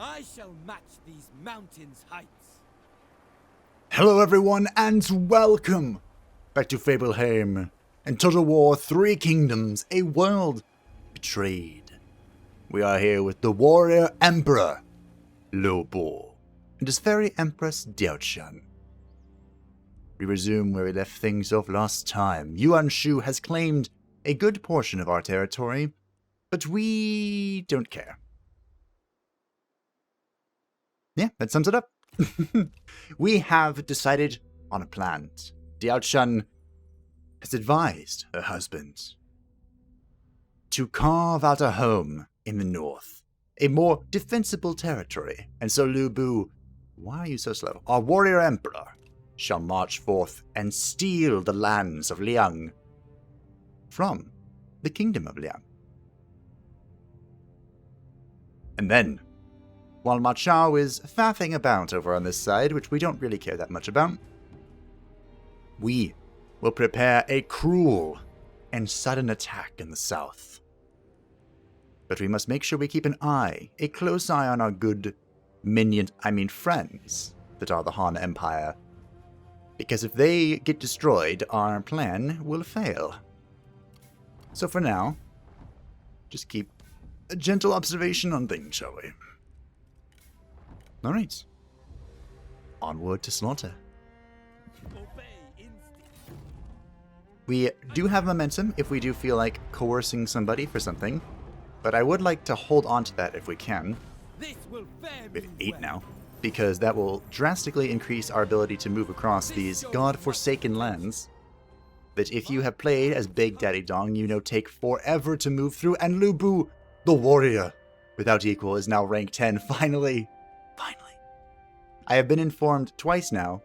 I shall match these mountains' heights. Hello everyone and welcome back to Fableheim and Total War 3 Kingdoms, a world betrayed. We are here with the Warrior-Emperor Lu and his Fairy Empress Diaochan. We resume where we left things off last time. Yuan Shu has claimed a good portion of our territory, but we don't care. Yeah, that sums it up. We have decided on a plan. Diaochan has advised her husband to carve out a home in the north, a more defensible territory. And so Lu Bu, why are you so slow? Our warrior emperor shall march forth and steal the lands of Liang from the kingdom of Liang. And then, while Ma Chao is faffing about over on this side, which we don't really care that much about, we will prepare a cruel and sudden attack in the south. But we must make sure we keep an eye, a close eye on our good friends that are the Han Empire. Because if they get destroyed, our plan will fail. So for now, just keep a gentle observation on things, shall we? Alright. Onward to slaughter. We do have momentum if we do feel like coercing somebody for something, but I would like to hold on to that if we can. We have 8 now, because that will drastically increase our ability to move across these god-forsaken lands that if you have played as Big Daddy Dong, you know take forever to move through, and Lu Bu, the warrior without equal, is now rank 10, finally. I have been informed twice now,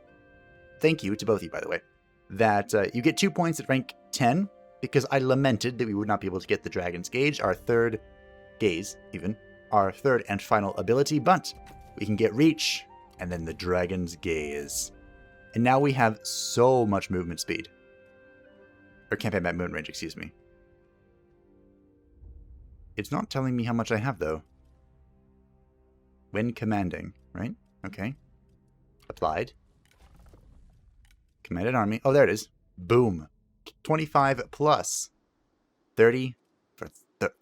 thank you to both of you by the way, that you get 2 points at rank 10, because I lamented that we would not be able to get the Dragon's Gaze, our third and final ability, but we can get Reach, and then the Dragon's Gaze. And now we have so much movement speed. Or campaign map movement range, excuse me. It's not telling me how much I have, though. When commanding, right? Okay. Applied. Commanded army. Oh, there it is. Boom. 25 plus 30.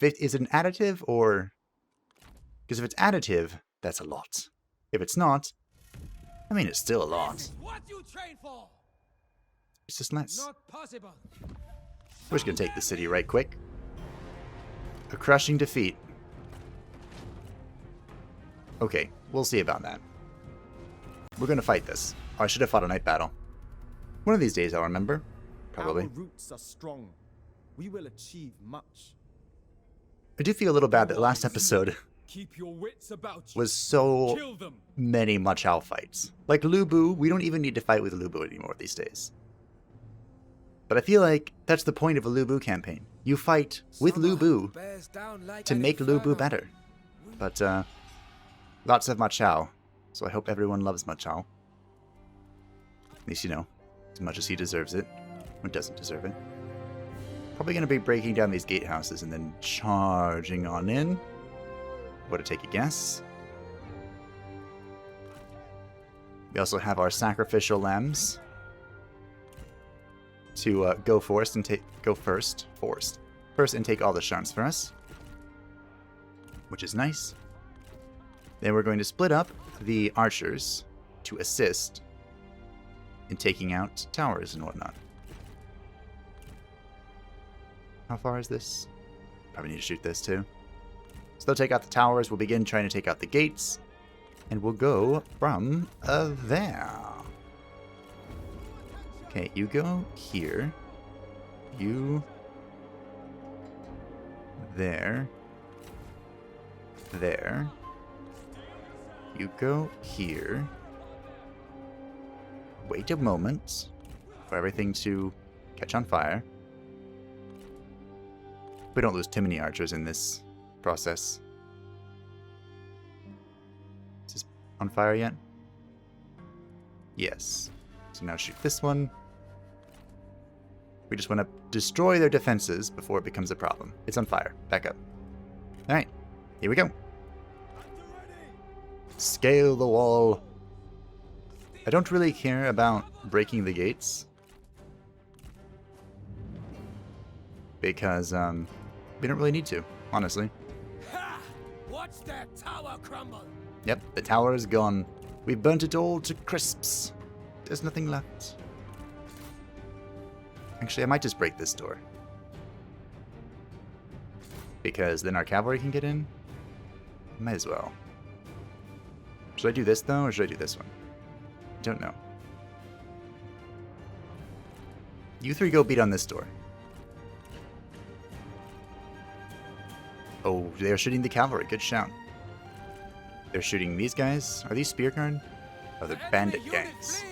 Is it an additive or... Because if it's additive, that's a lot. If it's not, I mean, it's still a lot. What you train for? It's just less. Not possible. We're just going to take the city right quick. A crushing defeat. Okay, we'll see about that. We're going to fight this. Oh, I should have fought a night battle. One of these days I'll remember. Probably. Our roots are strong. We will achieve much. I do feel a little bad that last episode Keep your wits about you. was so Kill them. many Ma Chao fights. Like Lu Bu, we don't even need to fight with Lu Bu anymore these days. But I feel like that's the point of a Lu Bu campaign. You fight with Lu Bu to make Lu Bu better. But, lots of Ma Chao. So I hope everyone loves Ma Chao. At least, you know, as much as he deserves it. Or doesn't deserve it. Probably going to be breaking down these gatehouses and then charging on in. What to take a guess. We also have our sacrificial lambs to go first and take all the shards for us, which is nice. Then we're going to split up the archers to assist in taking out towers and whatnot. How far is this? Probably need to shoot this too. So they'll take out the towers, we'll begin trying to take out the gates, and we'll go from there. Okay, you go here. You... there. There. You go here. Wait a moment for everything to catch on fire. We don't lose too many archers in this process. Is this on fire yet? Yes. So now shoot this one. We just want to destroy their defenses before it becomes a problem. It's on fire. Back up. Alright. Here we go. Scale the wall. I don't really care about breaking the gates. Because, we don't really need to, honestly. Ha! Watch their tower crumble. Yep, the tower is gone. We burnt it all to crisps. There's nothing left. Actually, I might just break this door. Because then our cavalry can get in. Might as well. Should I do this, though, or should I do this one? I don't know. You three go beat on this door. Oh, they're shooting the cavalry. Good shout. They're shooting these guys. Are these spear guard? Oh, they're bandit gangs.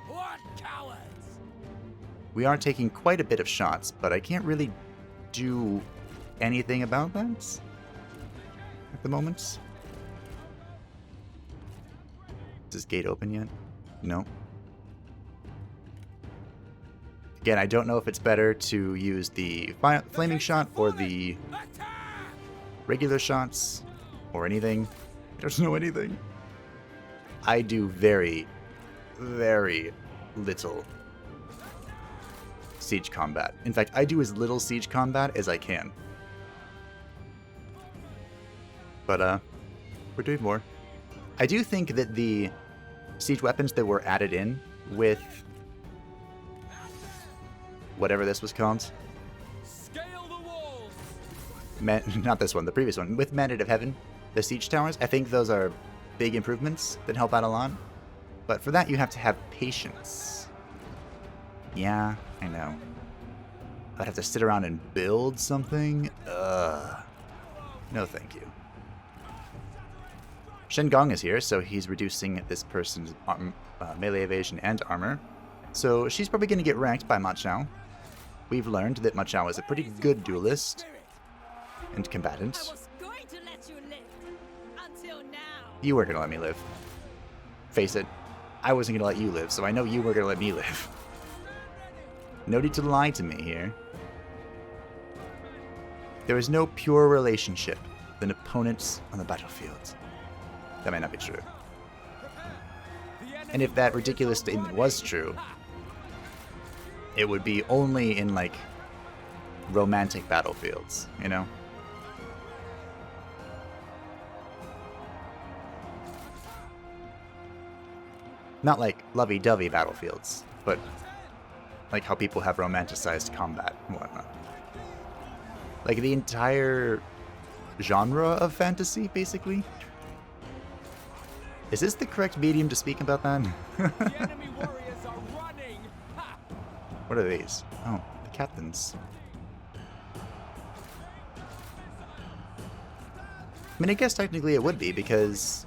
What cowards! We are taking quite a bit of shots, but I can't really do anything about that at the moment. Is this gate open yet? No. Again, I don't know if it's better to use the flaming shot or the regular shots or anything. I don't know anything. I do very, very little siege combat. In fact, I do as little siege combat as I can. But, we're doing more. I do think that the siege weapons that were added in with whatever this was called. Scale the walls. Not this one, the previous one. With Mandate of Heaven, the siege towers, I think those are big improvements that help out a lot. But for that, you have to have patience. Yeah, I know. I'd have to sit around and build something? Ugh. No thank you. Shen Gong is here, so he's reducing this person's melee evasion and armor. So she's probably going to get wrecked by Ma Chao. We've learned that Ma Chao is a pretty good duelist and combatant. I was going to let you live until now. You were going to let me live. Face it, I wasn't going to let you live, so I know you were going to let me live. No need to lie to me here. There is no pure relationship than opponents on the battlefield. That might not be true. And if that ridiculous statement was true, it would be only in, like, romantic battlefields, you know? Not like lovey-dovey battlefields, but like how people have romanticized combat and whatnot. Like the entire genre of fantasy, basically. Is this the correct medium to speak about that? The enemy warriors are running. Ha! What are these? Oh, the captains. I mean, I guess technically it would be, because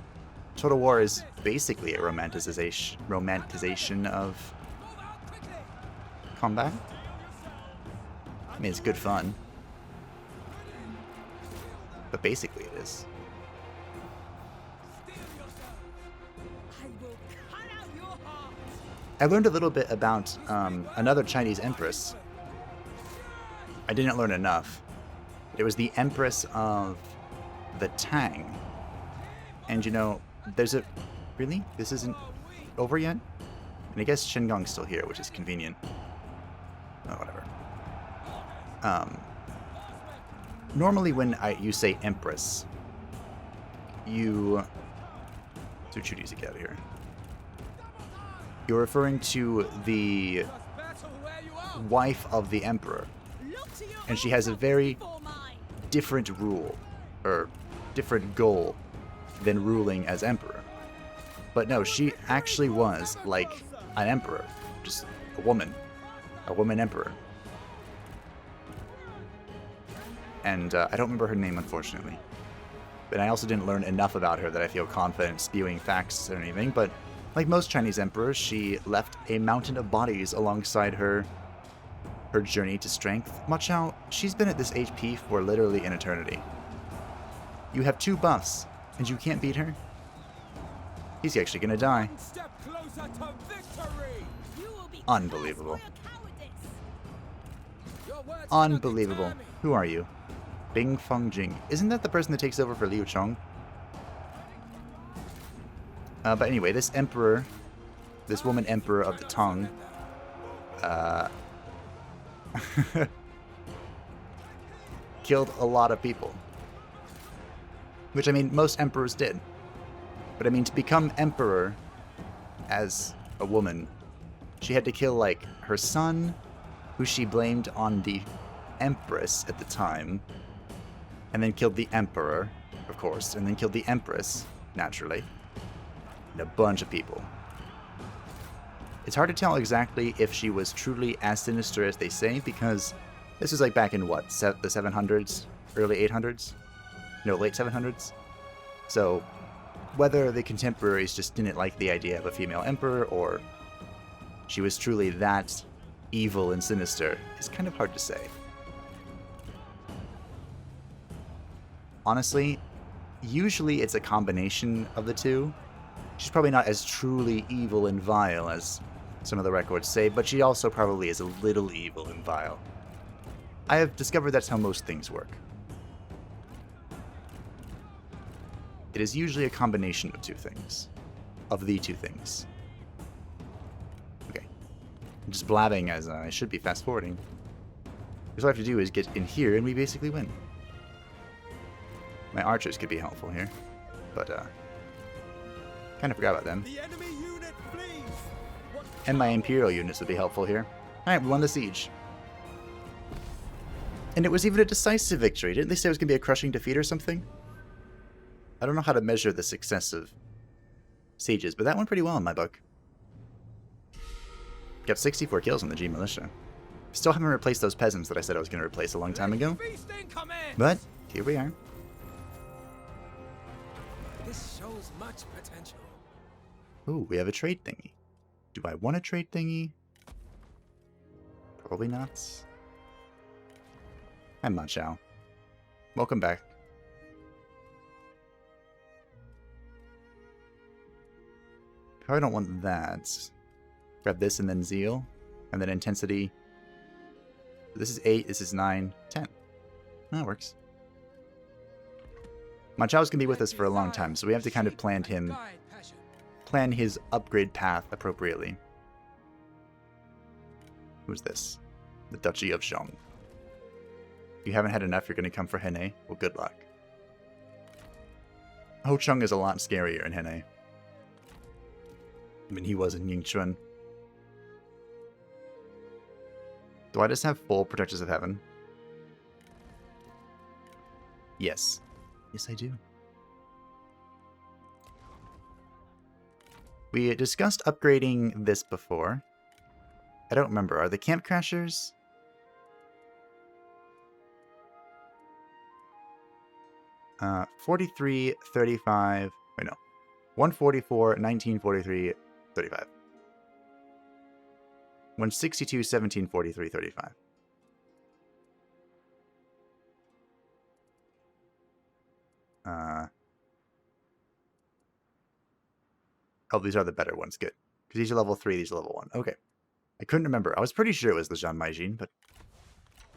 Total War is basically a romanticization of combat. I mean, it's good fun. But basically it is. I will cut out your heart. I learned a little bit about another Chinese empress. I didn't learn enough. It was the Empress of the Tang. And you know, there's a... Really? This isn't over yet? And I guess Shengong's still here, which is convenient. Oh, whatever. Normally when you say Empress, you... So Chudi's get out of here. You're referring to the wife of the Emperor. Look to your And she has a very for mine. different rule, or different goal, than ruling as Emperor. But no, she actually was like an Emperor. Just a woman Emperor. And I don't remember her name, unfortunately. But I also didn't learn enough about her that I feel confident spewing facts or anything. But like most Chinese emperors, she left a mountain of bodies alongside her journey to strength. Ma Chao, she's been at this HP for literally an eternity. You have 2 buffs, and you can't beat her? He's actually gonna die. One step closer to victory. You will be Unbelievable. cursed for your cowardice. Your words cannot Unbelievable. deter me. Who are you? Bing Feng Jing. Isn't that the person that takes over for Liu Chong? But anyway, this emperor, this woman emperor of the Tong, killed a lot of people. Which, I mean, most emperors did. But I mean, to become emperor as a woman, she had to kill, like, her son, who she blamed on the empress at the time, and then killed the emperor, of course, and then killed the empress, naturally, and a bunch of people. It's hard to tell exactly if she was truly as sinister as they say, because this was like back in what, the 700s, early 800s? No, late 700s? So, whether the contemporaries just didn't like the idea of a female emperor, or she was truly that evil and sinister, is kind of hard to say. Honestly, usually it's a combination of the two. She's probably not as truly evil and vile as some of the records say, but she also probably is a little evil and vile. I have discovered that's how most things work. It is usually a combination of two things. Of the two things. Okay. I'm just blabbing as I should be fast forwarding. Because all I have to do is get in here and we basically win. My archers could be helpful here. But, kind of forgot about them. The enemy unit flees. And my Imperial units would be helpful here. Alright, we won the siege. And it was even a decisive victory. Didn't they say it was going to be a crushing defeat or something? I don't know how to measure the success of sieges, but that went pretty well in my book. Got 64 kills on the G Militia. Still haven't replaced those peasants that I said I was going to replace a long time ago. But here we are. This shows much potential. Ooh, we have a trade thingy. Do I want a trade thingy? Probably not. Hi, Ma Chao. Welcome back. Probably don't want that. Grab this and then Zeal. And then Intensity. This is 8, this is 9, 10. That works. Ma Chao's gonna be with us for a long time, so we have to kind of plan his upgrade path appropriately. Who's this? The Duchy of Zhong. If you haven't had enough, you're gonna come for Hene. Well, good luck. Ho Chung is a lot scarier in Hene. I mean, he was in Yingchuan. Do I just have full Protectors of Heaven? Yes. Yes, I do. We discussed upgrading this before. I don't remember. Are the Camp Crashers? Uh, 43, 35... Wait, no. 144, 1943, 35. 162, 17, 43, 35. Oh, these are the better ones. Good. Because these are level 3, these are level 1. Okay. I couldn't remember. I was pretty sure it was the Zhan Maijin, but...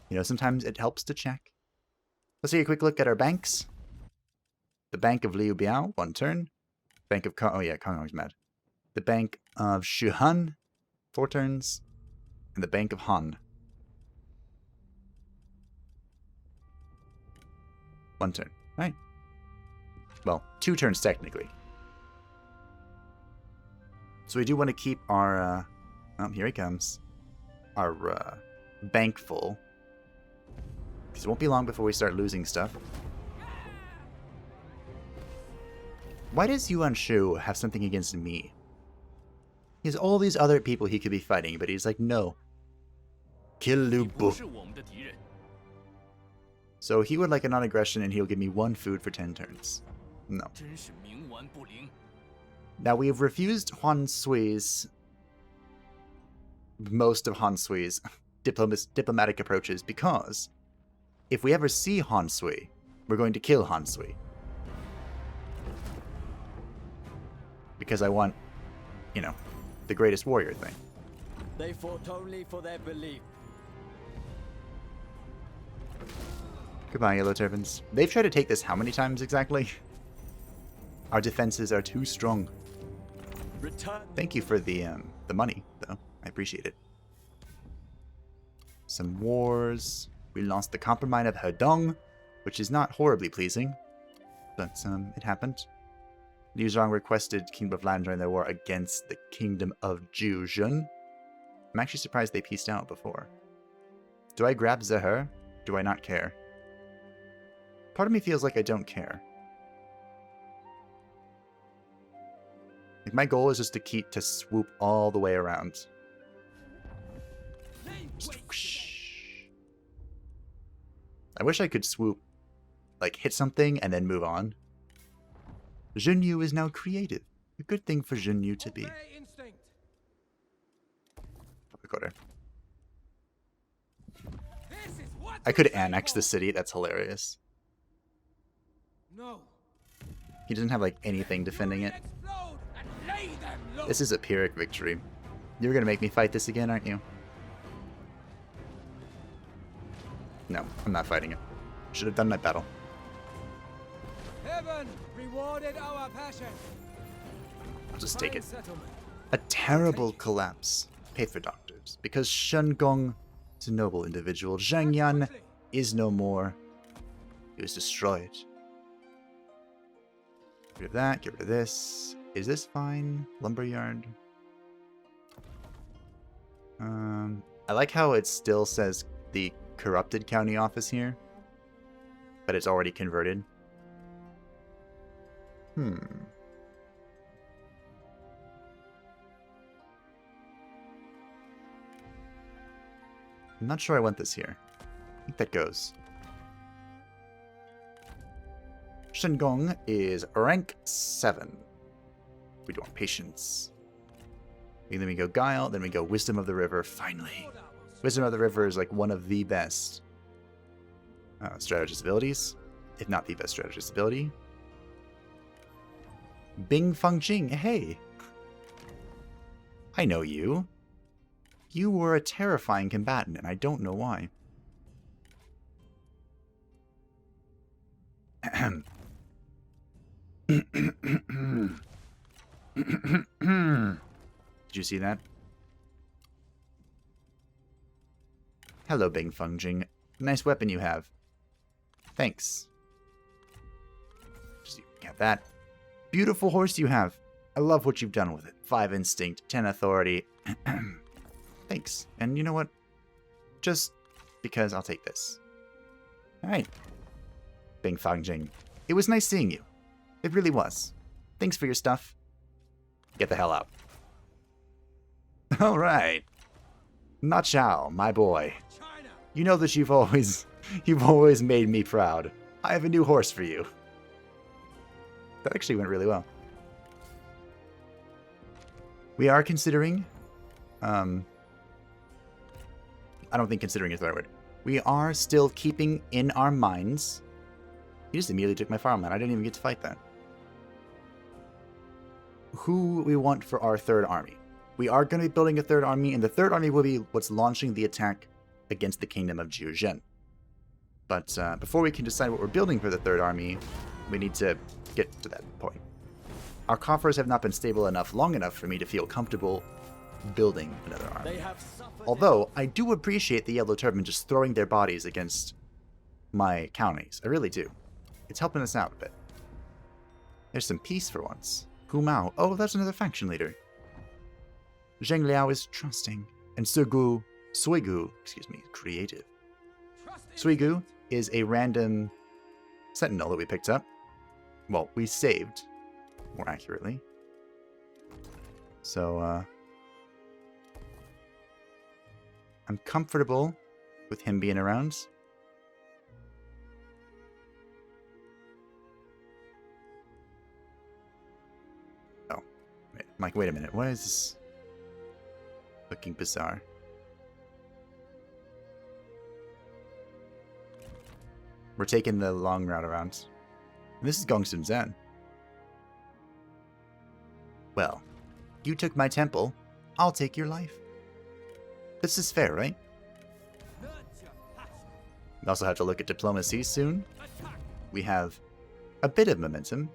You know, sometimes it helps to check. Let's take a quick look at our banks. The Bank of Liu Biao, 1 turn. Bank of... Oh yeah, Kong Hong's mad. The Bank of Shuhan, 4 turns. And the Bank of Han. 1 turn. Right. Well, 2 turns technically. So we do want to keep our, oh, here he comes. Our, bank full. Because it won't be long before we start losing stuff. Why does Yuan Shu have something against me? He has all these other people he could be fighting, but he's like, no. Kill Lu Bu. So he would like a non-aggression and he'll give me 1 food for 10 turns. No. Now we have refused Han Sui's... most of Han Sui's diplomatic approaches because if we ever see Han Sui, we're going to kill Han Sui. Because I want, you know, the greatest warrior thing. They fought only for their belief. Goodbye, Yellow Turbans. They've tried to take this how many times exactly? Our defenses are too strong. Return. Thank you for the money, though. I appreciate it. Some wars. We lost the Compromise of Hedong, which is not horribly pleasing, but it happened. Liu Zhang requested Kingdom of Lan during their war against the Kingdom of Zhuo. I'm actually surprised they pieced out before. Do I grab Zahir? Do I not care? Part of me feels like I don't care. Like my goal is just to swoop all the way around. I wish I could swoop, like hit something and then move on. Zhenyu is now creative. A good thing for Zhenyu to be. I could annex the city. That's hilarious. No. He doesn't have like anything defending it. This is a Pyrrhic victory. You're gonna make me fight this again, aren't you? No, I'm not fighting it. Should have done my battle. Heaven rewarded our passion. I'll just take it. A terrible collapse. Paid for doctors. Because Shen Gong is a noble individual. Zhang Yan is no more. He was destroyed. Get rid of that. Get rid of this. Is this fine? Lumberyard. I like how it still says the corrupted county office here, but it's already converted. I'm not sure I want this here. I think that goes. Shengong is rank 7. We do want patience. And then we go Guile, then we go Wisdom of the River, finally. Wisdom of the River is like one of the best strategist abilities, if not the best strategist ability. Bing Feng Jing, hey! I know you. You were a terrifying combatant, and I don't know why. Did you see that? Hello, Bing Feng Jing. Nice weapon you have. Thanks. Just got that. Beautiful horse you have. I love what you've done with it. 5 instinct, 10 authority. Thanks. And you know what? Just because I'll take this. Alright. Bing Feng Jing. It was nice seeing you. It really was. Thanks for your stuff. Get the hell out. Alright. Nachao, my boy. You know that you've always made me proud. I have a new horse for you. That actually went really well. We are considering, I don't think considering is the right word. We are still keeping in our minds. He just immediately took my farmland. I didn't even get to fight that. Who we want for our third army. We are going to be building a third army, and the third army will be what's launching the attack against the Kingdom of Zhuo. But before we can decide what we're building for the third army, we need to get to that point. Our coffers have not been stable enough long enough for me to feel comfortable building another army. Although, I do appreciate the Yellow Turban just throwing their bodies against my counties. I really do. It's helping us out a bit. There's some peace for once. Hu Mao. Oh, that's another faction leader. Zheng Liao is trusting. And Suigu, creative. Suigu is a random sentinel that we picked up. Well, we saved, more accurately. So, I'm comfortable with him being around. Oh, Mike, wait a minute. Why is this looking bizarre? We're taking the long route around. And this is Gongsun Zan. Well, you took my temple, I'll take your life. This is fair, right? We also have to look at diplomacy soon. We have a bit of momentum.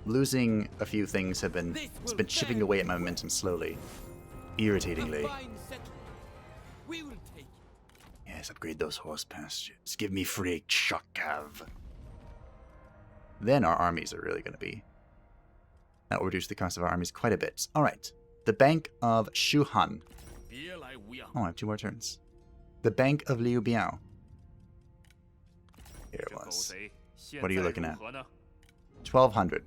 losing a few things it's been chipping away at my momentum slowly. Irritatingly. We will take it. Yes, upgrade those horse pastures. Give me free Chakav. Then our armies are really going to be... That will reduce the cost of our armies quite a bit. Alright. The Bank of Shuhan. Oh, I have 2 more turns. The Bank of Liu Biao. Here it was. What are you looking at? 1,200.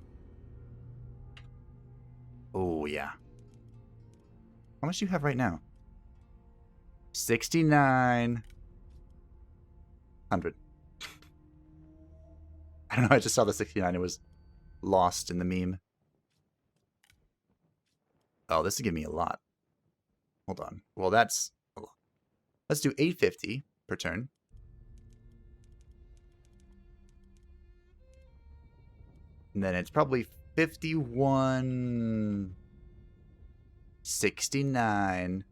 Oh, yeah. How much do you have right now? 6,900. I don't know, I just saw the 69. It was lost in the meme. Oh, this will give me a lot. Hold on. Well, that's a lot. Let's do 850 per turn. And then it's probably 5169.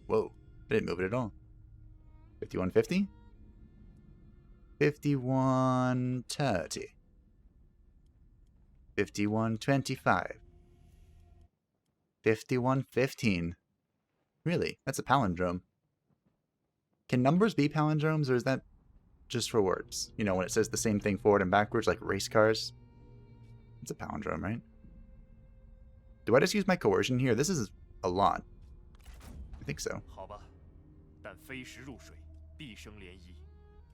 Whoa, I didn't move it at all. 5150? 5130. 5125. 5115. Really? That's a palindrome. Can numbers be palindromes, or is that just for words? You know, when it says the same thing forward and backwards, like race cars? It's a palindrome, right? Do I just use my coercion here? This is a lot. I think so.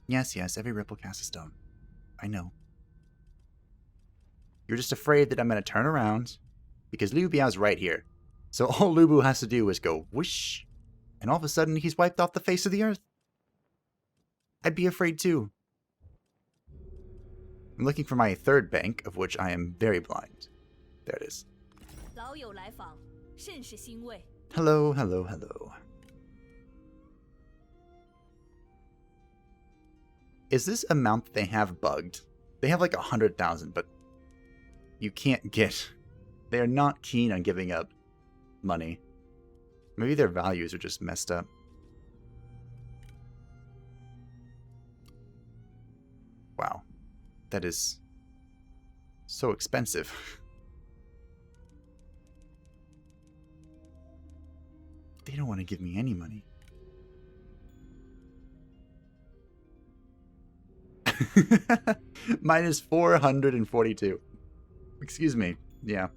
Yes, yes, every ripple casts a stone. I know. You're just afraid that I'm going to turn around, because Liu Biao's right here. So all Lu Bu has to do is go whoosh, and all of a sudden he's wiped off the face of the earth. I'd be afraid too. I'm looking for my 3rd bank, of which I am very blind. There it is. Hello, hello, hello. Is this amount that they have bugged? They have like 100,000, but you can't get... They are not keen on giving up money. Maybe their values are just messed up. Wow. That is so expensive. They don't want to give me any money. Minus 442. Excuse me. Yeah.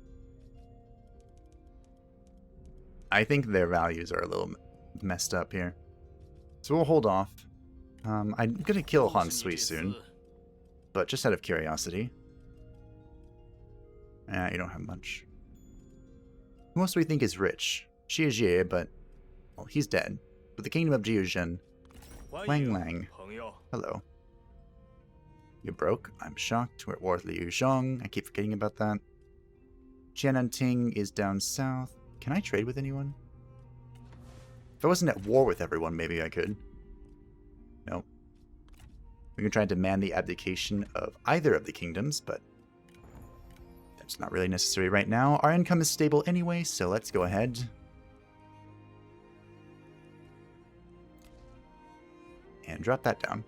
I think their values are a little messed up here. So we'll hold off. I'm going to kill Han Sui soon. But just out of curiosity. You don't have much. Who else do we think is rich? Xie Jie, but... Well, he's dead. But the kingdom of Jiuzhen. Wang Lang. Hello. You're broke? I'm shocked. We're at war with Liu Zhong. I keep forgetting about that. Jiananting is down south. Can I trade with anyone? If I wasn't at war with everyone, maybe I could. Nope. We can try and demand the abdication of either of the kingdoms, but that's not really necessary right now. Our income is stable anyway, so let's go ahead. And drop that down.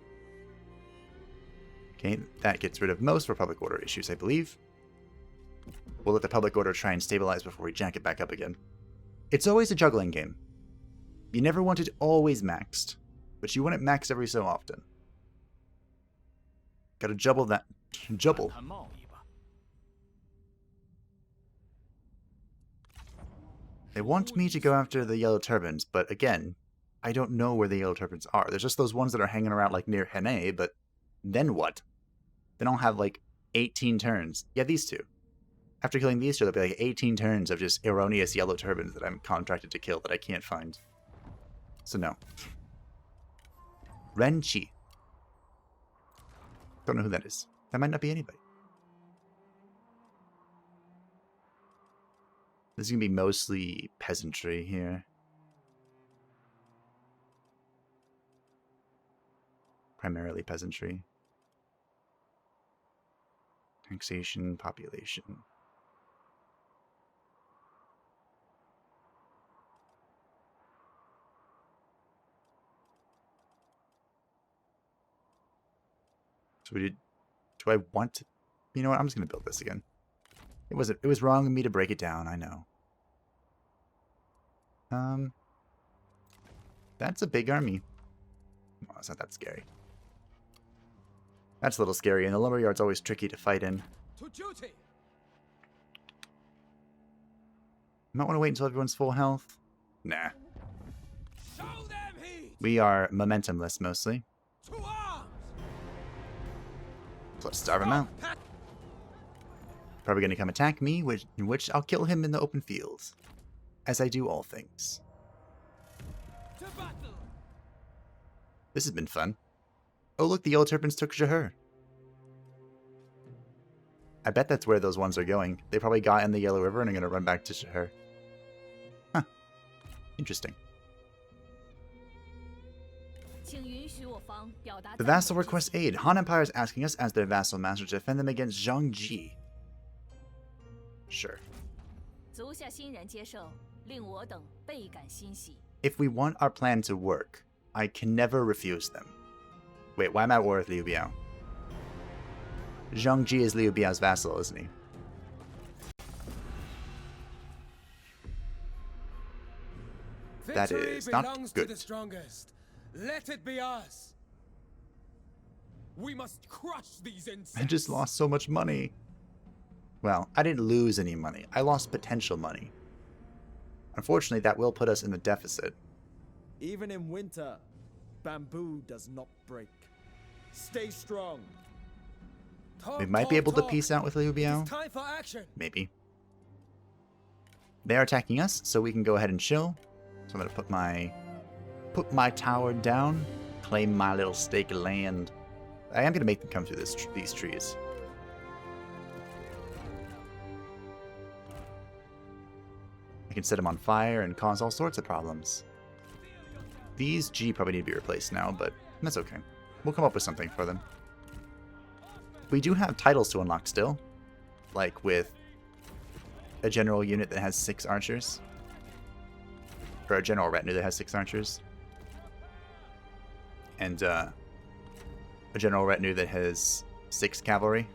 Okay, that gets rid of most Republic Order issues, I believe. We'll let the Public Order try and stabilize before we jack it back up again. It's always a juggling game. You never want it always maxed, but you want it maxed every so often. Gotta jubble that. Jubble. They want me to go after the Yellow Turbans, but again, I don't know where the Yellow Turbans are. There's just those ones that are hanging around like near Hene, but then what? Then I'll have like 18 turns. Yeah, these two. After killing these two, there'll be like 18 turns of just erroneous Yellow Turbans that I'm contracted to kill that I can't find. So no. Ren Qi. Don't know who that is. That might not be anybody. This is going to be mostly peasantry here. Primarily peasantry. Taxation, population. So we did... Do I want to... You know what? I'm just going to build this again. It was wrong of me to break it down, I know. That's a big army. Well, it's not that scary. That's a little scary, and the lumberyard's always tricky to fight in. To duty. Might want to wait until everyone's full health. Nah. Show them heat. We are momentumless, mostly. To arms. So let's starve him out. Probably going to come attack me, in which I'll kill him in the open fields. As I do all things. To battle. This has been fun. Oh look, the yellow turpins took Shahur. I bet that's where those ones are going. They probably got in the Yellow River and are going to run back to Shahur. Huh. Interesting. The vassal requests aid. Han Empire is asking us as their vassal master to defend them against Zhang Ji. Sure. If we want our plan to work, I can never refuse them. Wait, why am I at war with Liu Biao? Zhang Ji is Liu Biao's vassal, isn't he? That is not good. To the strongest. Let it be us. We must crush these insects. I just lost so much money. Well, I didn't lose any money. I lost potential money. Unfortunately, that will put us in the deficit. Even in winter, bamboo does not break. Stay strong. We might be able to peace out with Liu Biao. It's time for action. Maybe. They are attacking us, so we can go ahead and chill. So I'm gonna put my tower down, claim my little stake of land. I am gonna make them come through these trees. I can set them on fire and cause all sorts of problems. These G probably need to be replaced now, but that's okay. We'll come up with something for them. We do have titles to unlock still, like with a general unit that has 6 archers. Or a general retinue that has 6 archers. And a general retinue that has 6 cavalry.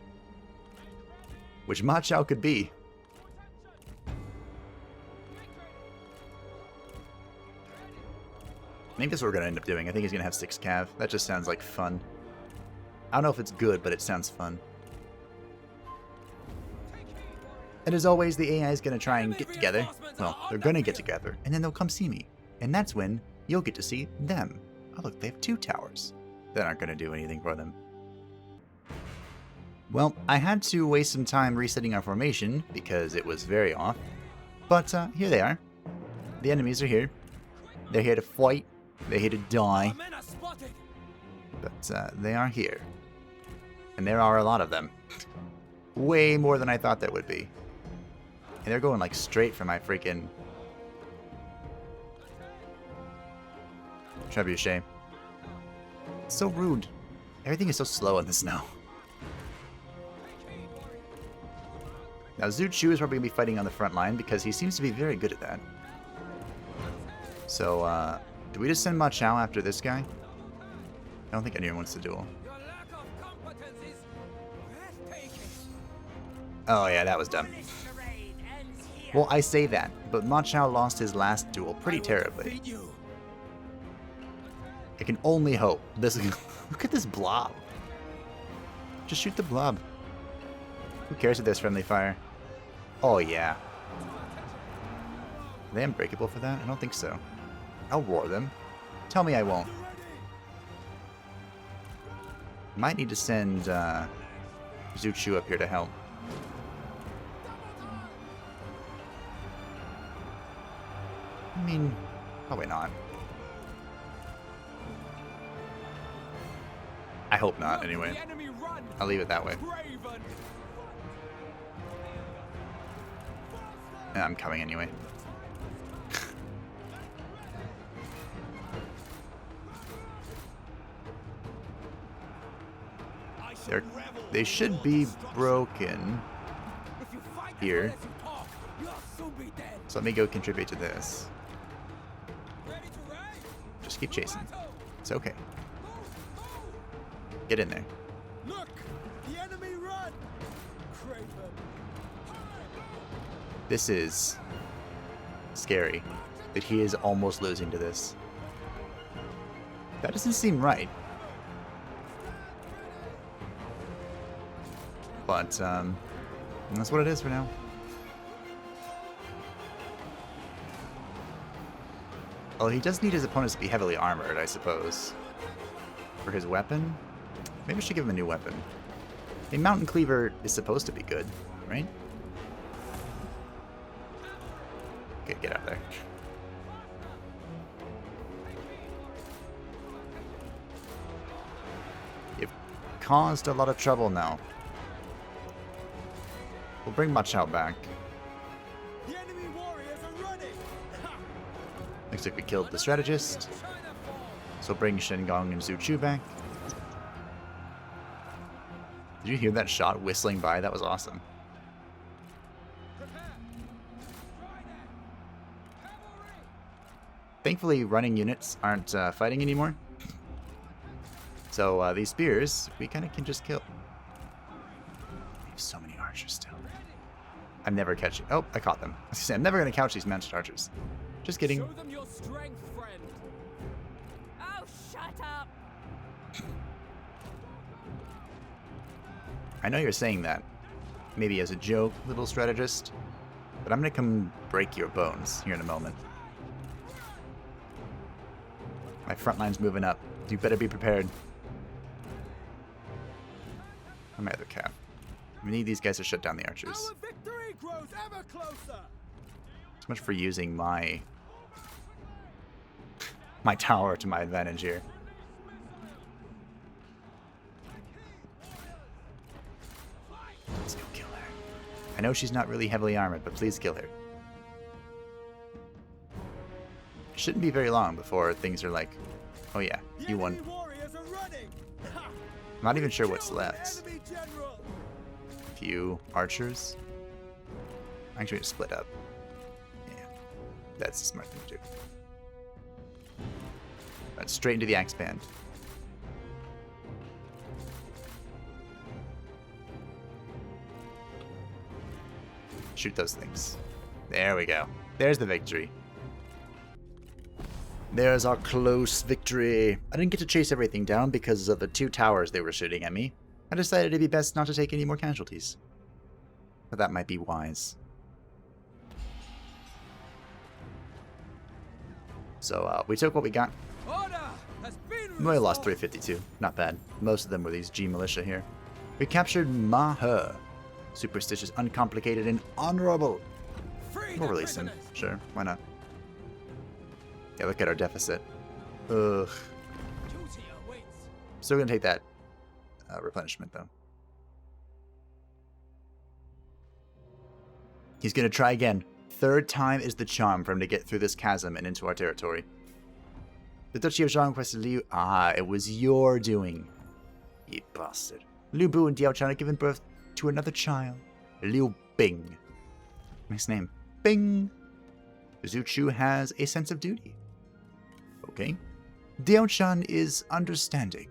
Which Ma Chao could be. I think that's what we're going to end up doing. I think he's going to have 6 cav. That just sounds like fun. I don't know if it's good, but it sounds fun. And as always, the AI is going to try and get together. Well, they're going to get together, and then they'll come see me. And that's when you'll get to see them. Oh look, they have 2 towers. That aren't going to do anything for them. Well, I had to waste some time resetting our formation, because it was very off. But here they are. The enemies are here. They're here to fight. They're here to die. But they are here. And there are a lot of them. Way more than I thought there would be. And they're going like straight for my freaking trebuchet. So rude. Everything is so slow in this now. Now Zhu Chu is probably going to be fighting on the front line because he seems to be very good at that. So, do we just send Ma Chao after this guy? I don't think anyone wants to duel. Oh yeah, that was dumb. Well, I say that, but Ma Chao lost his last duel pretty terribly. I can only hope. Look at this blob. Just shoot the blob. Who cares if there's friendly fire? Oh yeah. Are they unbreakable for that? I don't think so. I'll roar them. Tell me I won't. Might need to send Zhu Chu up here to help. I mean, probably not. I hope not, anyway. I'll leave it that way. Yeah, I'm coming anyway. They should be broken here. So let me go contribute to this. Just keep chasing. It's okay. Get in there. Look, the enemy run. Craven. This is scary. That he is almost losing to this. That doesn't seem right. But, that's what it is for now. Well, he does need his opponents to be heavily armored, I suppose. For his weapon? Maybe I should give him a new weapon. A Mountain Cleaver is supposed to be good, right? Okay, get out there. You've caused a lot of trouble now. We'll bring Ma Chao back. The enemy warriors are running. Looks like we killed the strategist. So bring Shen Gong and Zhu Chu back. Did you hear that shot whistling by? That was awesome. Thankfully, running units aren't fighting anymore. So these spears, we kind of can just kill. We have so many archers still. I'm never catching. Oh, I caught them. I was gonna say, I'm never going to catch these mounted archers. Just kidding. Show them your strength, friend. Oh, shut up! I know you're saying that. Maybe as a joke, little strategist. But I'm going to come break your bones here in a moment. My front line's moving up. You better be prepared. Where's my other cap? We need these guys to shut down the archers. Our victory grows ever closer. So much for using my tower to my advantage here. Let's go kill her. I know she's not really heavily armored, but please kill her. It shouldn't be very long before things are like, oh yeah, you won. I'm not even sure what's left. A few archers. I'm actually going to split up. Yeah, that's the smart thing to do. Right, straight into the axe band. Shoot those things. There we go. There's the victory. There's our close victory. I didn't get to chase everything down because of the 2 towers they were shooting at me. I decided it'd be best not to take any more casualties. But that might be wise. So, we took what we got. We only lost 352. Not bad. Most of them were these G militia here. We captured Ma He. Superstitious, uncomplicated, and honorable. We'll release him. Sure, why not? Yeah, look at our deficit. Ugh. Still gonna take that replenishment, though. He's gonna try again. 3rd time is the charm for him to get through this chasm and into our territory. The Duchy of Zhang requested Liu. Ah, it was your doing. You bastard. Liu Bu and Diaochan have given birth to another child. Liu Bing. Nice name. Bing. Zhu Chu has a sense of duty. Okay. Diaochan is understanding.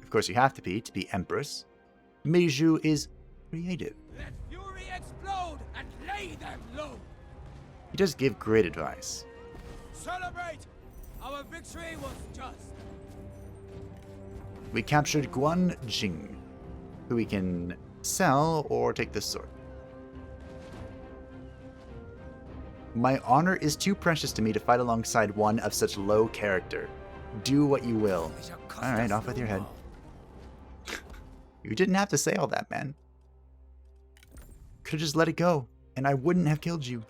Of course, you have to be Empress. Meiju is creative. Let fury explode and lay them low. He does give great advice. Celebrate! Our victory was just. We captured Guan Jing, who we can sell or take this sword. My honor is too precious to me to fight alongside one of such low character. Do what you will. Alright, off with your head. You didn't have to say all that, man. Could've just let it go, and I wouldn't have killed you.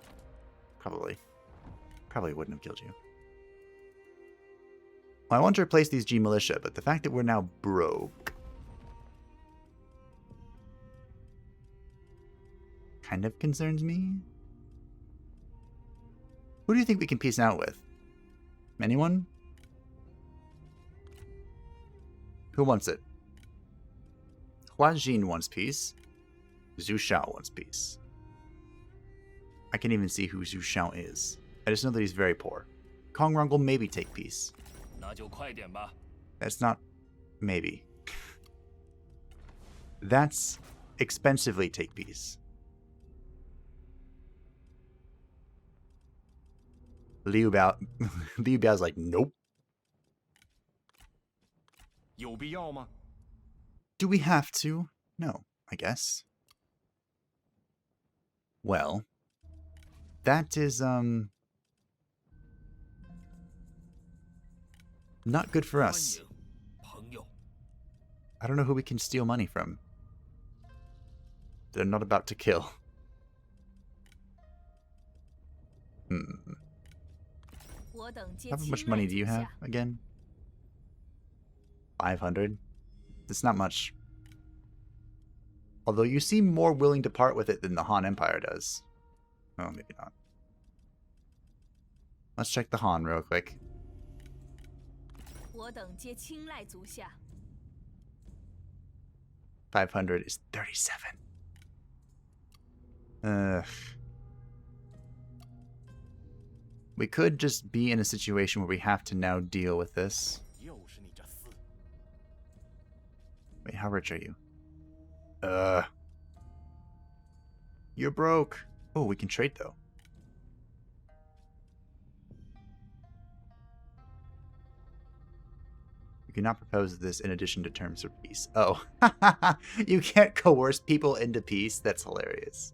Probably. Probably wouldn't have killed you. Well, I want to replace these G militia, but the fact that we're now broke kind of concerns me. Who do you think we can peace out with? Anyone? Who wants it? Hua Jin wants peace. Zhu Shao wants peace. I can't even see who Zhu Shao is. I just know that he's very poor. Kong Rong will maybe take peace. That's not maybe. That's expensively take peace. Liu Biao, Liu Biao's like, nope. 有必要吗？ Do we have to? No, I guess. Well, that is, not good for us. 朋友， I don't know who we can steal money from. They're not about to kill. How much money do you have again? 500? That's not much. Although you seem more willing to part with it than the Han Empire does. Oh, maybe not. Let's check the Han real quick. 我等皆青睐足下。 500 is 37. We could just be in a situation where we have to now deal with this. 又是你这厮！ Wait, how rich are you? You're broke. Oh, we can trade though. You cannot propose this in addition to terms of peace. Oh, you can't coerce people into peace? That's hilarious.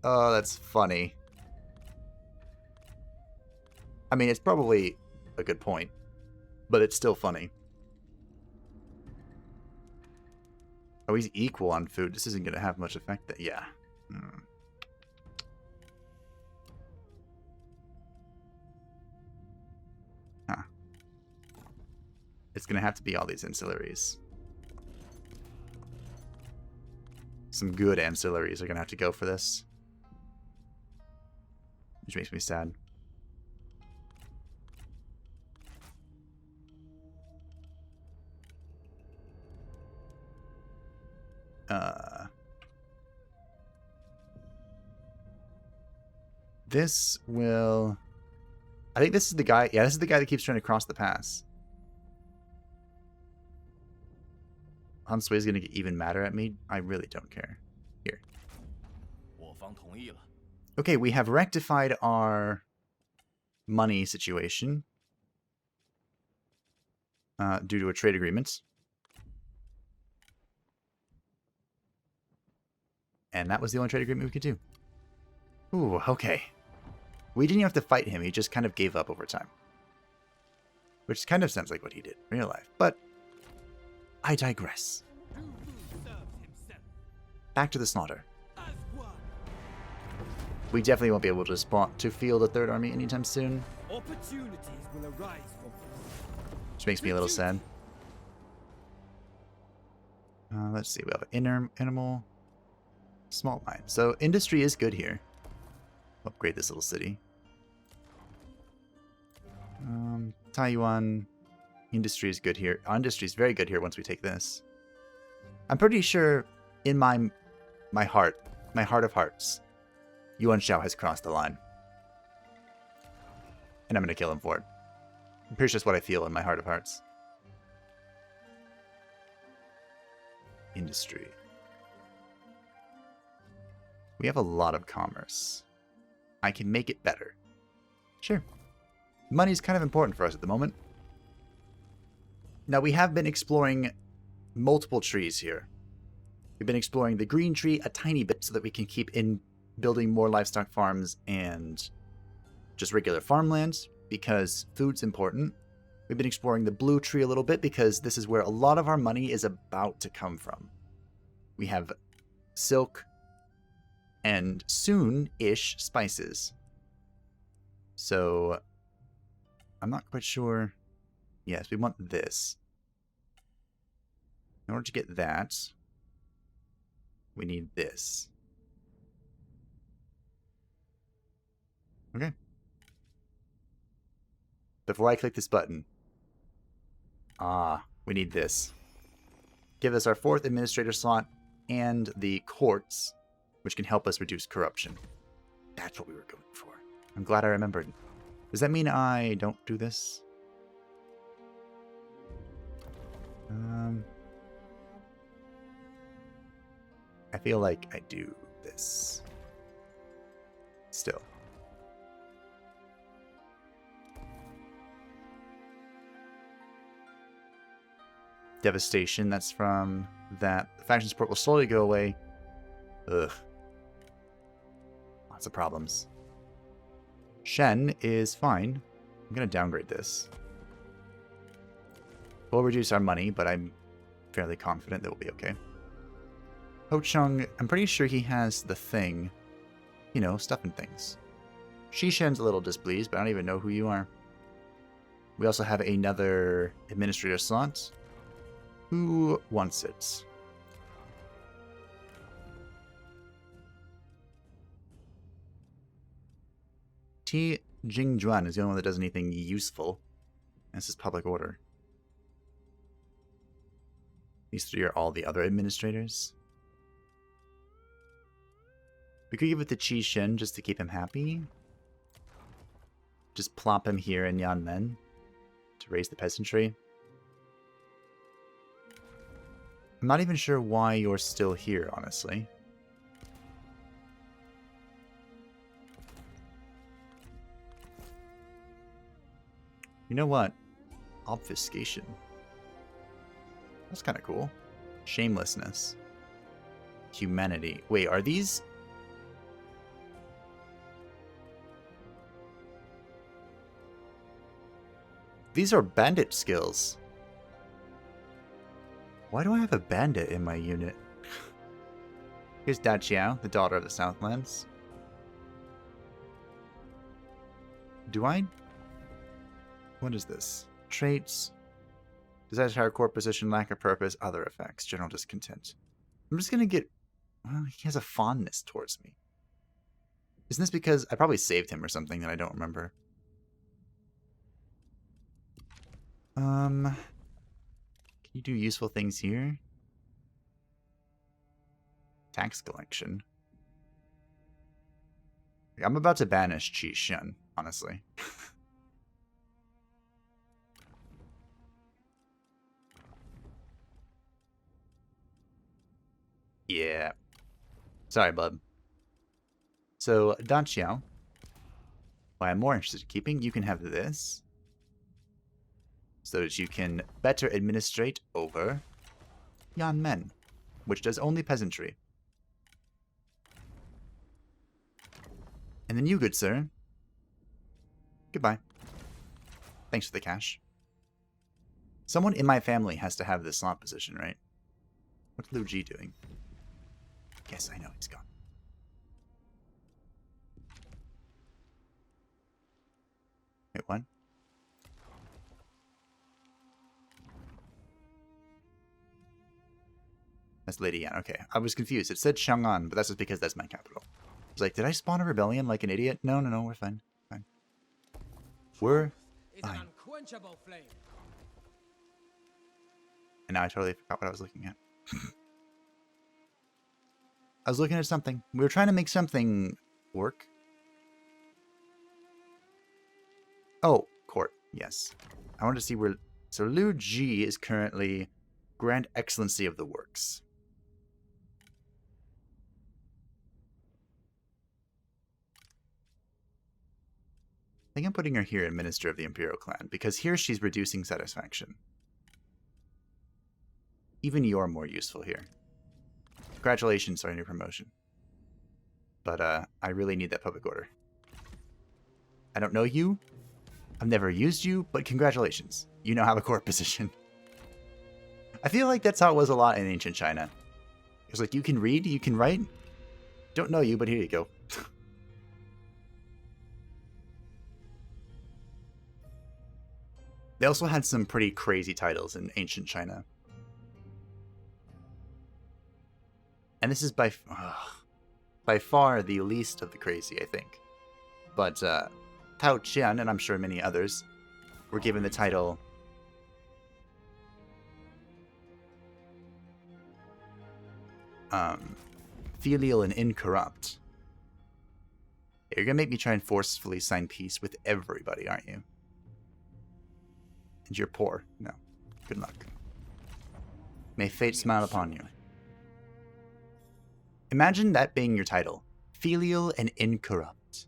Oh, that's funny. I mean, it's probably a good point, but it's still funny. Oh, he's equal on food. This isn't going to have much effect. Yeah. Huh. It's going to have to be all these ancillaries. Some good ancillaries are going to have to go for this. Which makes me sad. This will... I think this is the guy... Yeah, this is the guy that keeps trying to cross the pass. Han Sui is going to get even madder at me. I really don't care. Here. 我方同意了。 Okay, we have rectified our money situation. Due to a trade agreement. And that was the only trade agreement we could do. Ooh, okay. We didn't even have to fight him, he just kind of gave up over time. Which kind of sounds like what he did in real life, but I digress. Back to the slaughter. We definitely won't be able to field a third army anytime soon. Opportunities will arise from Which makes me a little sad. Let's see, we have an animal, small mine. So industry is good here. Upgrade this little city. Taiwan, industry is good here. Industry is very good here once we take this. I'm pretty sure in my heart of hearts, Yuan Shao has crossed the line. And I'm going to kill him for it. I'm pretty sure that's what I feel in my heart of hearts. Industry. We have a lot of commerce. I can make it better. Sure. Money's kind of important for us at the moment. Now, we have been exploring multiple trees here. We've been exploring the green tree a tiny bit so that we can keep in building more livestock farms and just regular farmlands because food's important. We've been exploring the blue tree a little bit because this is where a lot of our money is about to come from. We have silk and soon-ish spices. So I'm not quite sure. Yes, we want this. In order to get that, we need this. Okay. Before I click this button, we need this. Give us our 4th administrator slot and the courts, which can help us reduce corruption. That's what we were going for. I'm glad I remembered. Does that mean I don't do this? I feel like I do this. Still. devastation that's from that. The faction support will slowly go away. Ugh. Lots of problems. Shen is fine. I'm going to downgrade this. We'll reduce our money, but I'm fairly confident that we'll be okay. Ho Chung, I'm pretty sure he has the thing. You know, stuff and things. Shishen's a little displeased, but I don't even know who you are. We also have another administrator slot. Who wants it? T. Jingjuan is the only one that does anything useful. This is public order. These three are all the other administrators. We could give it to Qi Shen just to keep him happy. Just plop him here in Yanmen to raise the peasantry. I'm not even sure why you're still here, honestly. You know what? Obfuscation. That's kind of cool. Shamelessness. Humanity. Wait, are these... These are bandit skills. Why do I have a bandit in my unit? Here's Da Qiao, the daughter of the Southlands. Do I... What is this? Traits. Desire to higher core position, lack of purpose, other effects, general discontent. I'm just gonna get... Well, he has a fondness towards me. Isn't this because I probably saved him or something that I don't remember? Can you do useful things here? Tax collection. I'm about to banish Qi Shen, honestly. Yeah. Sorry, bub. So, Dan Xiao, what I'm more interested in keeping, you can have this. So that you can better administrate over Yanmen, which does only peasantry. And then you, good sir. Goodbye. Thanks for the cash. Someone in my family has to have this slot position, right? What's Lu Ji doing? Yes, I know, he's gone. Wait, what? That's Lady Yan. Okay, I was confused. It said Chang'an, but that's just because that's my capital. I was like, did I spawn a rebellion like an idiot? No, we're fine. Fine. We're fine. And now I totally forgot what I was looking at. I was looking at something. We were trying to make something work. Oh, court. Yes. I wanted to see where... So Lu Ji is currently Grand Excellency of the Works. I think I'm putting her here in Minister of the Imperial Clan, because here she's reducing satisfaction. Even you're more useful here. Congratulations on your promotion. But I really need that public order. I don't know you. I've never used you, but congratulations. You now have a court position. I feel like that's how it was a lot in ancient China. It was like, you can read, you can write. Don't know you, but here you go. They also had some pretty crazy titles in ancient China. And this is by far the least of the crazy, I think. But Tao Qian, and I'm sure many others, were given the title filial and incorrupt. You're gonna make me try and forcefully sign peace with everybody, aren't you? And you're poor. No. Good luck. May fate smile upon you. Imagine that being your title. Filial and incorrupt.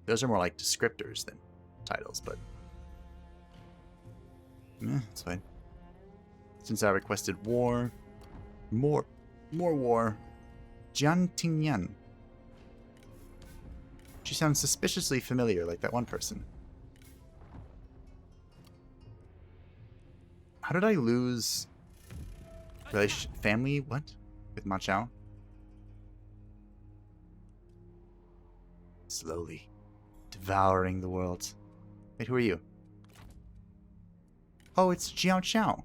Those are more like descriptors than titles, but... It's fine. Since I requested war, more war. Jian Tingyan. She sounds suspiciously familiar, like that one person. How did I lose family? What? With Ma Chao? Slowly. Devouring the world. Wait, who are you? Oh, it's Jiao Chao.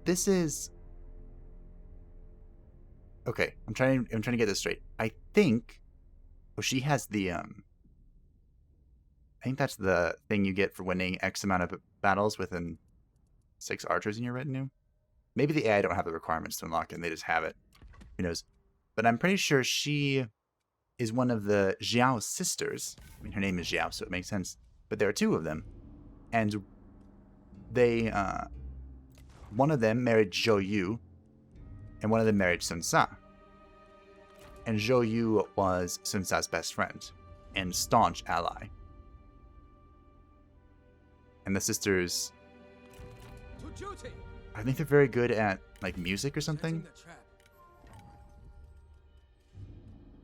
This is... Okay, I'm trying to get this straight. I think... Oh, she has the, I think that's the thing you get for winning X amount of battles within 6 archers in your retinue. Maybe the AI don't have the requirements to unlock it and they just have it. Who knows? But I'm pretty sure she is one of the Xiao sisters. I mean, her name is Xiao, so it makes sense. But there are 2 of them. And they, one of them married Zhou Yu, and one of them married Sun Sa. And Zhou Yu was Sun Sa's best friend and staunch ally. And the sisters, To duty. I think they're very good at like music or something. Setting the trap.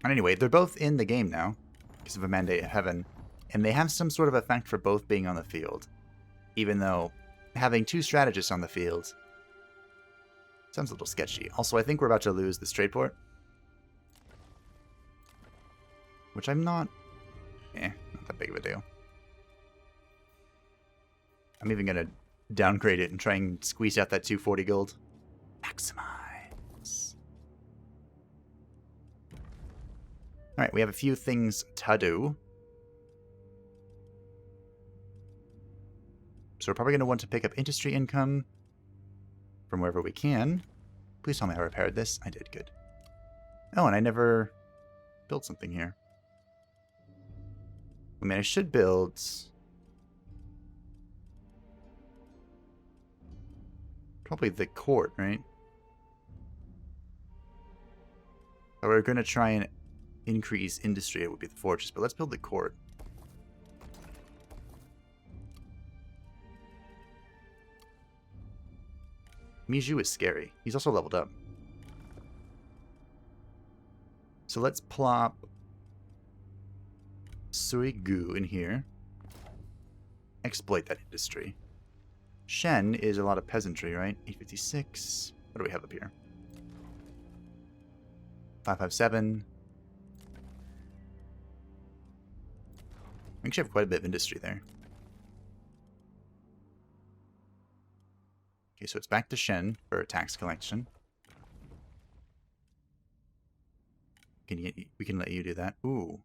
And anyway, they're both in the game now because of a mandate of heaven, and they have some sort of effect for both being on the field, even though having 2 strategists on the field sounds a little sketchy. Also, I think we're about to lose the straight port, which I'm not that big of a deal. I'm even going to downgrade it and try and squeeze out that 240 gold. Maximize. Alright, we have a few things to do. So we're probably going to want to pick up industry income from wherever we can. Please tell me I repaired this. I did, good. Oh, and I never built something here. I mean, I should build... probably the court, right? But we're going to try and increase industry. It would be the fortress, but let's build the court. Miju is scary. He's also leveled up. So let's plop Suigu in here. Exploit that industry. Shen is a lot of peasantry, right? 856. What do we have up here? 557. We actually have quite a bit of industry there. Okay, so it's back to Shen for tax collection. We can let you do that. Ooh.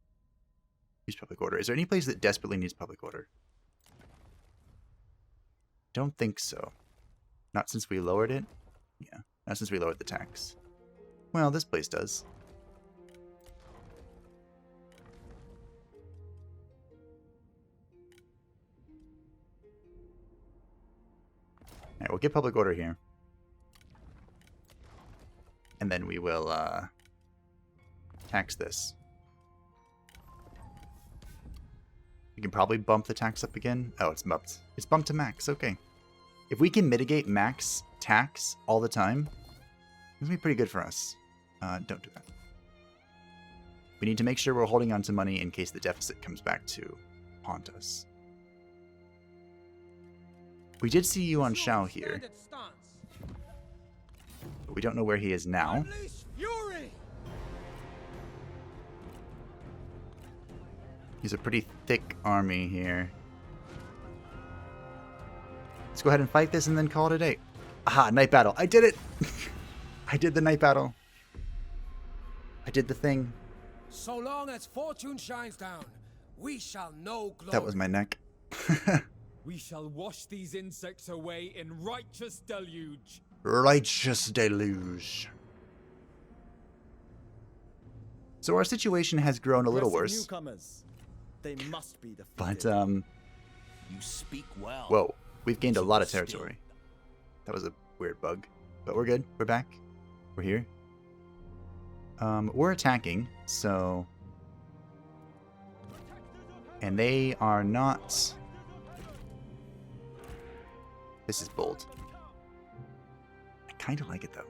Use public order. Is there any place that desperately needs public order? Don't think so. Not since we lowered it? Yeah, not since we lowered the tax. Well, this place does. Alright, we'll get public order here. And then we will, tax this. We can probably bump the tax up again. Oh, it's bumped. It's bumped to max. Okay. If we can mitigate max tax all the time, it's going to be pretty good for us. Don't do that. We need to make sure we're holding on to money in case the deficit comes back to haunt us. We did see Yuan Shao here, but we don't know where he is now. He's a pretty thick army here. Let's go ahead and fight this and then call it a day. Aha, night battle. I did it! I did the night battle. I did the thing. So long as fortune shines down, we shall know glory. That was my neck. We shall wash these insects away in righteous deluge. Righteous deluge. So our situation has grown a little worse. Newcomers. They must be defeated. But, You speak well. whoa. We've gained a lot of territory. That was a weird bug. But we're good. We're back. We're here. We're attacking, so... And they are not... This is bold. I kind of like it, though.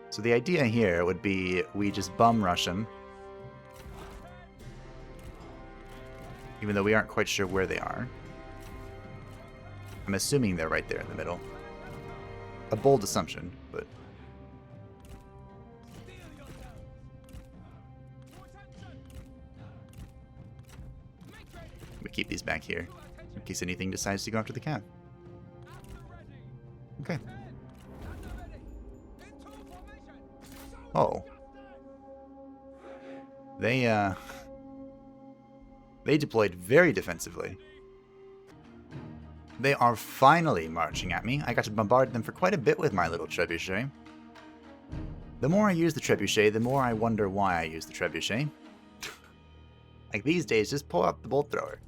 So the idea here would be we just bum rush them. Even though we aren't quite sure where they are. I'm assuming they're right there in the middle. A bold assumption, but... we keep these back here, in case anything decides to go after the cat. Okay. Oh. They deployed very defensively. They are finally marching at me. I got to bombard them for quite a bit with my little trebuchet. The more I use the trebuchet, the more I wonder why I use the trebuchet. Like these days, just pull out the bolt thrower.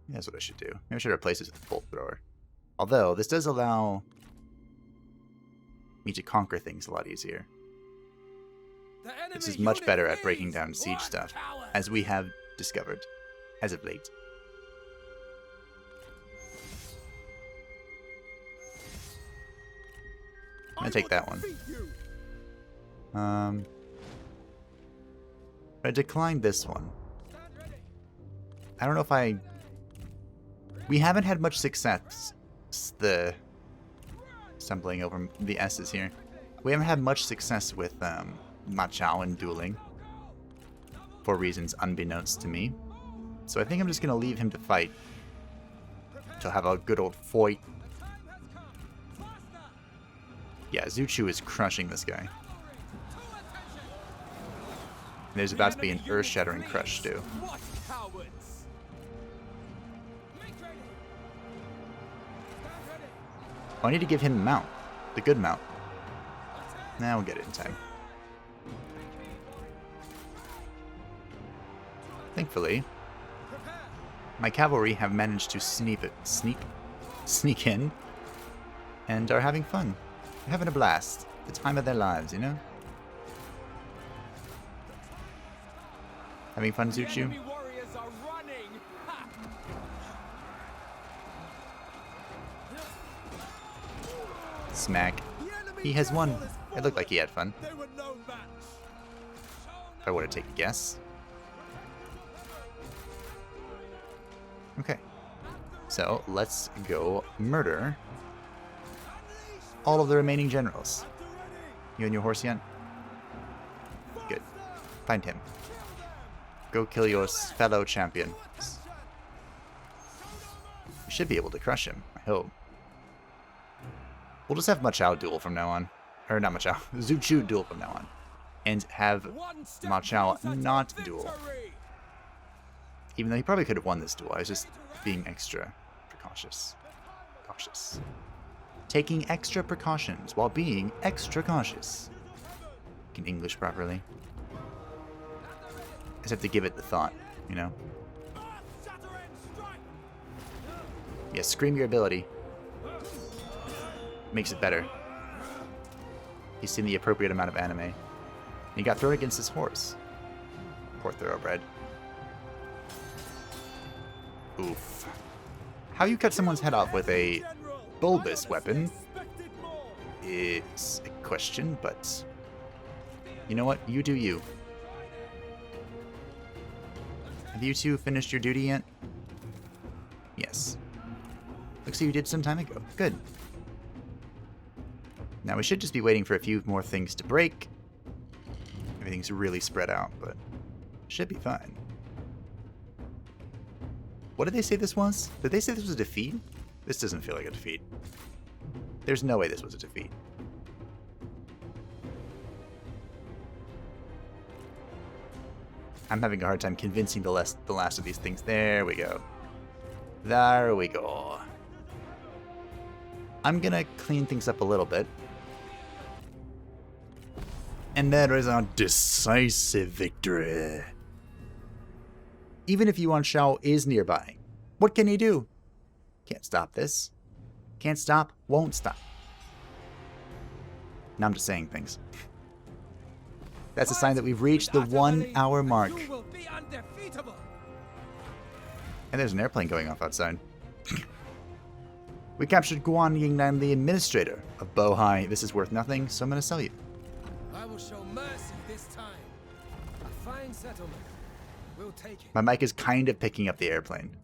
That's what I should do. Maybe I should replace this with the bolt thrower. Although, this does allow me to conquer things a lot easier. This is much better at breaking down siege stuff, as we have discovered, as of late. I'm gonna take that one. I declined this one. I don't know if I... we haven't had much success. Stumbling over the S's here. We haven't had much success with Ma Chao and dueling. For reasons unbeknownst to me. So I think I'm just gonna leave him to fight. To have a good old fight. Yeah, Zhu Chu is crushing this guy. There's about to be an earth-shattering crush, too. Oh, I need to give him a mount. The good mount. Now we'll get it in time. Thankfully, my cavalry have managed to sneak in, and are having fun. They're having a blast. The time of their lives, you know? Having fun, Zhu Chu? Smack. He has won. It looked like he had fun. If I were to take a guess. Okay. So, let's go murder all of the remaining generals. You and your horse yet? Good. Find him. Go kill your fellow champion. You should be able to crush him, I hope. We'll just have Ma Chao duel from now on. Or not Ma Chao, Zhu Chu duel from now on. And have Ma Chao not duel. Even though he probably could have won this duel, I was just being extra precautious. Cautious. Taking extra precautions while being extra cautious. In English properly. I just have to give it the thought, you know? Yeah, scream your ability. Makes it better. He's seen the appropriate amount of anime. And he got thrown against his horse. Poor thoroughbred. Oof. How you cut someone's head off with a bulbous weapon is a question, but you know what? You do you. Have you two finished your duty yet? Yes. Looks like you did some time ago. Good. Now we should just be waiting for a few more things to break. Everything's really spread out, but should be fine. What did they say this was? Did they say this was a defeat? This doesn't feel like a defeat. There's no way this was a defeat. I'm having a hard time convincing the last of these things. There we go. There we go. I'm gonna clean things up a little bit. And there is our decisive victory. Even if Yuan Shao is nearby, what can he do? Can't stop this. Can't stop, won't stop. Now I'm just saying things. That's a sign that we've reached the 1 hour mark. And there's an airplane going off outside. We captured Guan Yingnan, the administrator of Bohai. This is worth nothing, so I'm going to sell you. I will show mercy this time. A fine settlement. We'll take it. My mic is kind of picking up the airplane.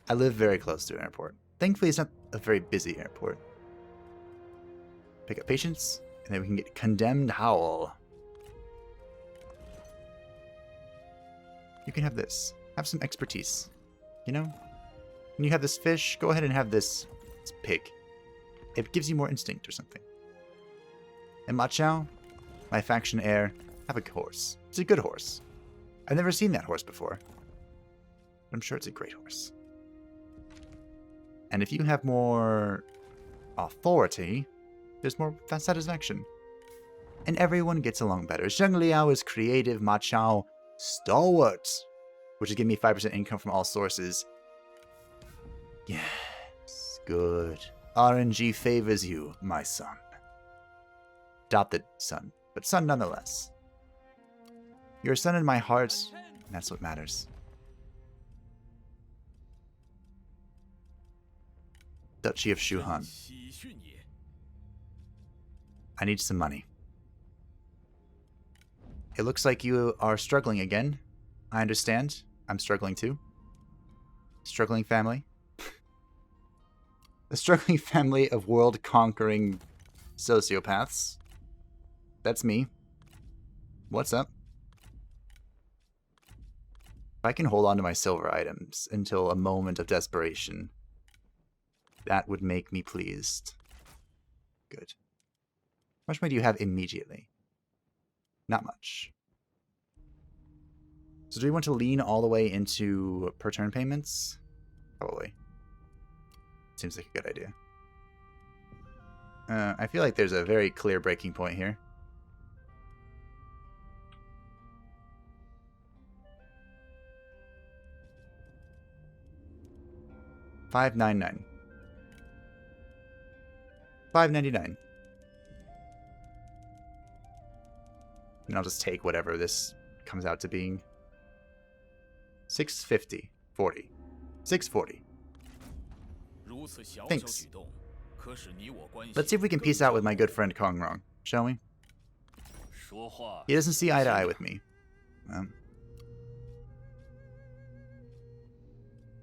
I live very close to an airport. Thankfully, it's not a very busy airport. Pick up patience, and then we can get Condemned Howl. You can have this. Have some expertise. You know? When you have this fish, go ahead and have this pig. It gives you more instinct or something. And Ma Chao, my faction heir, have a horse. It's a good horse. I've never seen that horse before. But I'm sure it's a great horse. And if you have more authority, there's more satisfaction. And everyone gets along better. Zheng Liao is creative, Ma Chao stalwart, which is giving me 5% income from all sources. Yes, good. RNG favors you, my son. Adopted son, but son nonetheless. You're a son in my heart, and that's what matters. Duchy of Shuhan. I need some money. It looks like you are struggling again. I understand. I'm struggling too. Struggling family. A struggling family of world-conquering sociopaths. That's me. What's up? If I can hold on to my silver items until a moment of desperation, that would make me pleased. Good. How much money do you have immediately? Not much. So do we want to lean all the way into per turn payments? Probably. Seems like a good idea. I feel like there's a very clear breaking point here. $5.99. $5.99. And I'll just take whatever this comes out to being. $6.50. $40. $6.40. Thanks. Let's see if we can peace out with my good friend Kong Rong, shall we? He doesn't see eye to eye with me.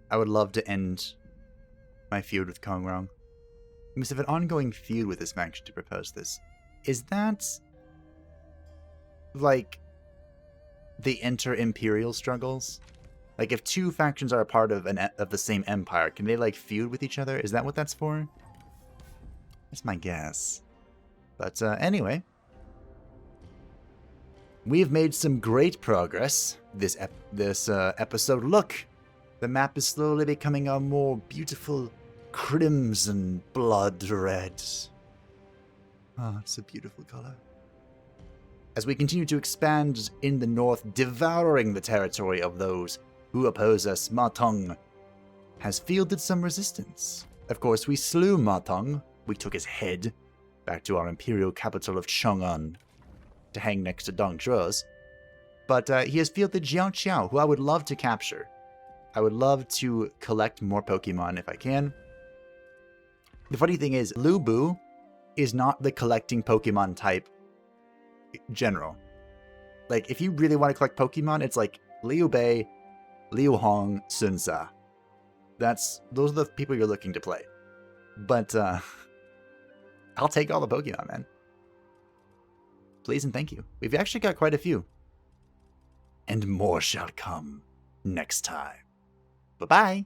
I would love to end my feud with Kong Rong. We must have an ongoing feud with this faction to propose this. Is that like the inter-imperial struggles? Like if two factions are a part of the same empire, can they like feud with each other? Is that what that's for? That's my guess. But anyway, we've made some great progress this episode. Look, the map is slowly becoming a more beautiful crimson blood red. Ah, it's a beautiful color. As we continue to expand in the north, devouring the territory of those who oppose us, Ma Tong has fielded some resistance. Of course, we slew Ma Tong. We took his head back to our imperial capital of Chang'an to hang next to Dong Zhuo's. But he has fielded Jiao Qiao, who I would love to capture. I would love to collect more Pokemon if I can. The funny thing is, Lu Bu is not the collecting Pokemon type general. Like, if you really want to collect Pokemon, it's like Liu Bei, Liu Hong, Sun Sa. Those are the people you're looking to play. But, I'll take all the Pokemon, man. Please and thank you. We've actually got quite a few. And more shall come next time. Bye-bye.